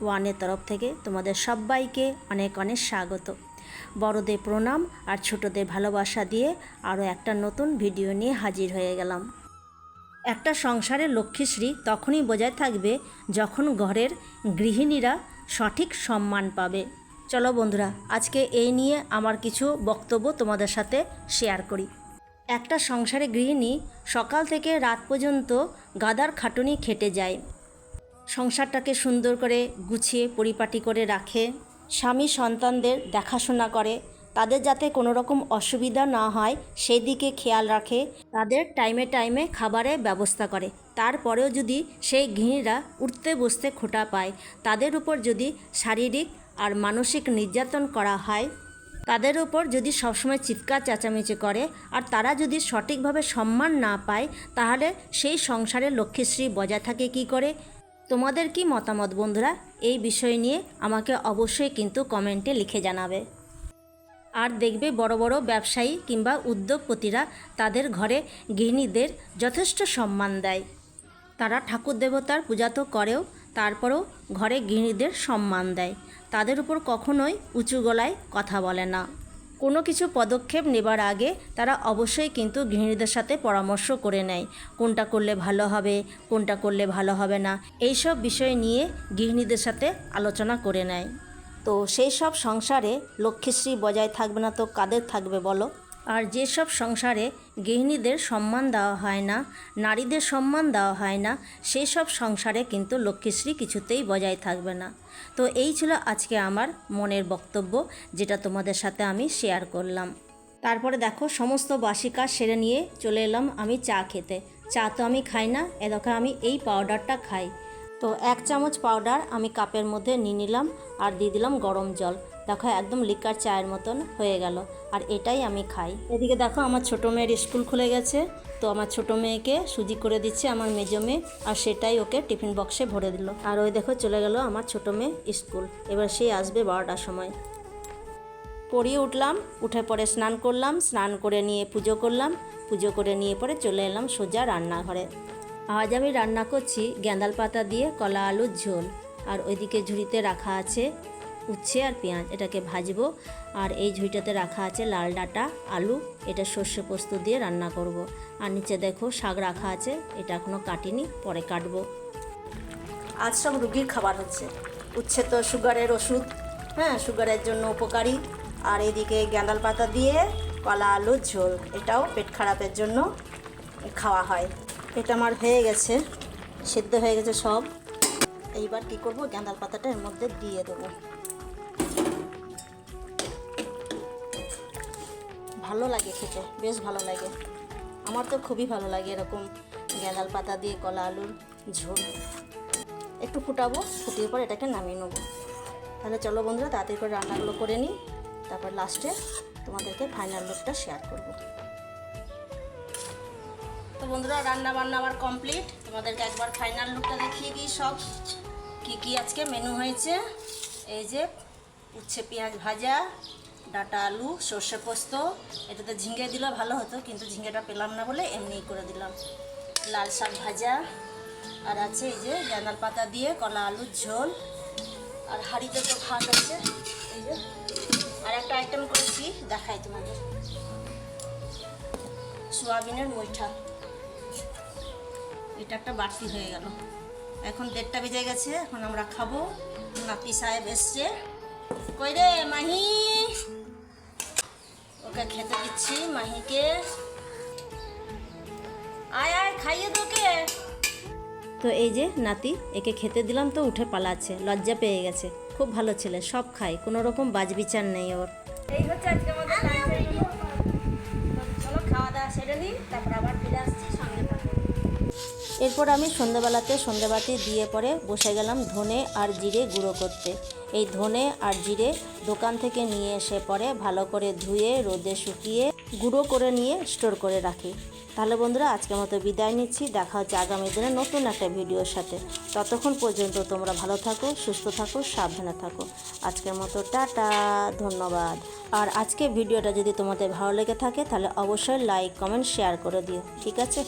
ওয়ানের তরফ থেকে তোমাদের সবাইকে অনেক অনেক স্বাগত। বড়দের প্রণাম আর ছোটদের ভালোবাসা দিয়ে আরও একটা নতুন ভিডিও নিয়ে হাজির হয়ে গেলাম। একটা সংসারের লক্ষ্মীশ্রী তখনই বজায় থাকবে যখন ঘরের গৃহিণীরা সঠিক সম্মান পাবে। চলো বন্ধুরা, আজকে এই নিয়ে আমার কিছু বক্তব্য তোমাদের সাথে শেয়ার করি। একটা সংসারে গৃহিণী সকাল থেকে রাত পর্যন্ত গাদার খাটুনি খেটে যায়। সংসারটাকে সুন্দর করে গুছিয়ে পরিপাটি করে রাখে, স্বামী সন্তানদের দেখাশোনা করে, তাদের যাতে কোনো রকম অসুবিধা না হয় সেই দিকে খেয়াল রাখে, তাদের টাইমে টাইমে খাবারের ব্যবস্থা করে। তারপরেও যদি সেই গৃহিণীরা উঠতে বসতে খোঁটা পায়, তাদের উপর যদি শারীরিক আর মানসিক নির্যাতন করা হয়, তাদের উপর যদি সবসময় চিৎকার চেঁচামেচি করে আর তারা যদি সঠিকভাবে সম্মান না পায়, তাহলে সেই সংসারের লক্ষ্মীশ্রী বজায় থাকে কী করে? তোমাদের কি মতামত বন্ধুরা? এই বিষয় নিয়ে আমাকে অবশ্যই কিন্তু কমেন্টে লিখে জানাবে। আর দেখবে বড় বড় ব্যবসায়ী কিংবা উদ্যোগপতিরা তাদের ঘরে গৃহিণীদের যথেষ্ট সম্মান দেয়। তারা ঠাকুর দেবতার পূজা তো করেও, তারপরেও ঘরে গৃহিণীদের সম্মান দেয়। তাদের উপর কখনোই উঁচু গলায় কথা বলে না। কোনো কিছু পদক্ষেপ নেবার আগে তারা অবশ্যই কিন্তু গৃহিণীদের সাথে পরামর্শ করে নেয়, কোনটা করলে ভালো হবে, কোনটা করলে ভালো হবে না, এইসব বিষয় নিয়ে গৃহিণীদের সাথে আলোচনা করে নেয়। তো সেই সব সংসারে লক্ষ্মীশ্রী বজায় থাকবে না তো কাদের থাকবে বলো? আর যেসব সংসারে গৃহিণীদের সম্মান দেওয়া হয় না, নারীদের সম্মান দেওয়া হয় না, সেই সব সংসারে কিন্তু লক্ষ্মীশ্রী কিছুতেই বজায় থাকবে না। তো এই ছিল আজকে আমার মনের বক্তব্য, যেটা তোমাদের সাথে আমি শেয়ার করলাম। তারপরে দেখো, সমস্ত বাসি কাজ সেরে নিয়ে চলে এলাম আমি চা খেতে। চা তো আমি খাই না, দেখো আমি এই পাউডারটা খাই। তো 1 চামচ পাউডার আমি কাপের মধ্যে নিয়ে নিলাম আর দিয়ে দিলাম গরম জল। দেখো একদম লিকার চায়ের মতন হয়ে গেল, আর এটাই আমি খাই। এদিকে দেখো আমার ছোটো মেয়ের স্কুল খুলে গেছে, তো আমার ছোটো মেয়েকে সুজি করে দিচ্ছে আমার মেজো মেয়ে, আর সেটাই ওকে টিফিন বক্সে ভরে দিল। আর ওই দেখো চলে গেল আমার ছোটো মেয়ে স্কুল। এবার সে আসবে 12টার সময়। পড়িয়ে উঠলাম, উঠে পরে স্নান করলাম, স্নান করে নিয়ে পুজো করলাম, পুজো করে নিয়ে পরে চলে এলাম সোজা রান্নাঘরে। আজ আমি রান্না করছি গ্যাঁদাল পাতা দিয়ে কলা আলুর ঝোল। আর ওইদিকে ঝুড়িতে রাখা আছে উচ্ছে আর পেঁয়াজ, এটাকে ভাজবো। আর এই ঝুড়িটাতে রাখা আছে লাল ডাঁটা আলু, এটা সর্ষে পোস্ত দিয়ে রান্না করব। আর নিচে দেখো শাক রাখা আছে, এটা এখনও কাটিনি, পরে কাটবো। আজ সব রুগীর খাবার হচ্ছে। উচ্ছে তো সুগারের ওষুধ, হ্যাঁ, সুগারের জন্য উপকারী। আর এদিকে গ্যাঁদাল পাতা দিয়ে কলা আলুর ঝোল, এটাও পেট খারাপের জন্য খাওয়া হয়। এটা আমার হয়ে গেছে, সেদ্ধ হয়ে গেছে সব। এইবার কি করব, গ্যাঁদাল পাতাটা এর মধ্যে দিয়ে দেবো। ভালো লাগে খেতে, বেশ ভালো লাগে, আমার তো খুবই ভালো লাগে এরকম গ্যাঁদাল পাতা দিয়ে কলা আলুর ঝোল। একটু ফুটাবো, ফুটিয়ে পর এটাকে নামিয়ে নেবো। তাহলে চলো বন্ধুরা, তাড়াতাড়ি করে রান্নাগুলো করে নিই, তারপর লাস্টে তোমাদেরকে ফাইনাল লুকটা শেয়ার করব। তো বন্ধুরা, রান্না বান্না আবার কমপ্লিট। তোমাদেরকে একবার ফাইনাল লুকটা দেখিয়ে দিই, সব কি আজকে মেনু হয়েছে। এই যে উচ্ছে পেঁয়াজ ভাজা, ডাঁটা আলু, সর্ষে পোস্ত, এটাতে ঝিঙে দিলে ভালো হতো কিন্তু ঝিঙেটা পেলাম না বলে এমনিই করে দিলাম। লাল শাক ভাজা, আর আছে এই যে গ্যাঁদাল পাতা দিয়ে কলা আলুর ঝোল। আর হাঁড়িতে তো ভাত আছে, এই যে আর একটা আইটেম করেছি দেখাই তোমাদের, সোয়াবিনের মুইঠা। এটা একটা বাড়তি হয়ে গেল। এখন 1:30 বেজে গেছে, এখন আমরা খাবো। নাতি সাহেব এসছে। কই রে মাহি, ওকে খেতে দিচ্ছি মাহিকে। আয় আয় খাইয়ে তোকে। তো এই যে নাতি, একে খেতে দিলাম তো উঠে পালাচ্ছে, লজ্জা পেয়ে গেছে। খুব ভালো ছেলে, সব খায়, কোনো রকম বাজবিচার নেই ওর। এই হচ্ছে আজকে আমাদের লাঞ্চের। চলো খাওয়া দাওয়া সেরে নিই, তারপর আবার ফিরে আসছি সঙ্গে থাকো। এরপর আমি সন্ধ্যাবেলাতে সন্ধ্যাবাতি দিয়ে পরে বসে গেলাম ধনে আর জিরে গুঁড়ো করতে। এই ধনে আর জিরে দোকান থেকে নিয়ে এসে পরে ভালো করে ধুয়ে রোদে শুকিয়ে গুঁড়ো করে নিয়ে স্টোর করে রাখি। তাহলে বন্ধুরা, আজকের মতো বিদায় নিচ্ছি। দেখা হচ্ছে আগামী দিনে নতুন একটা ভিডিওর সাথে। ততক্ষণ পর্যন্ত তোমরা ভালো থাকো, সুস্থ থাকো, সাবধানে থাকো। আজকের মতো টাটা, ধন্যবাদ। আর আজকে ভিডিওটা যদি তোমাদের ভালো লেগে থাকে তাহলে অবশ্যই লাইক কমেন্ট শেয়ার করে দিও, ঠিক আছে?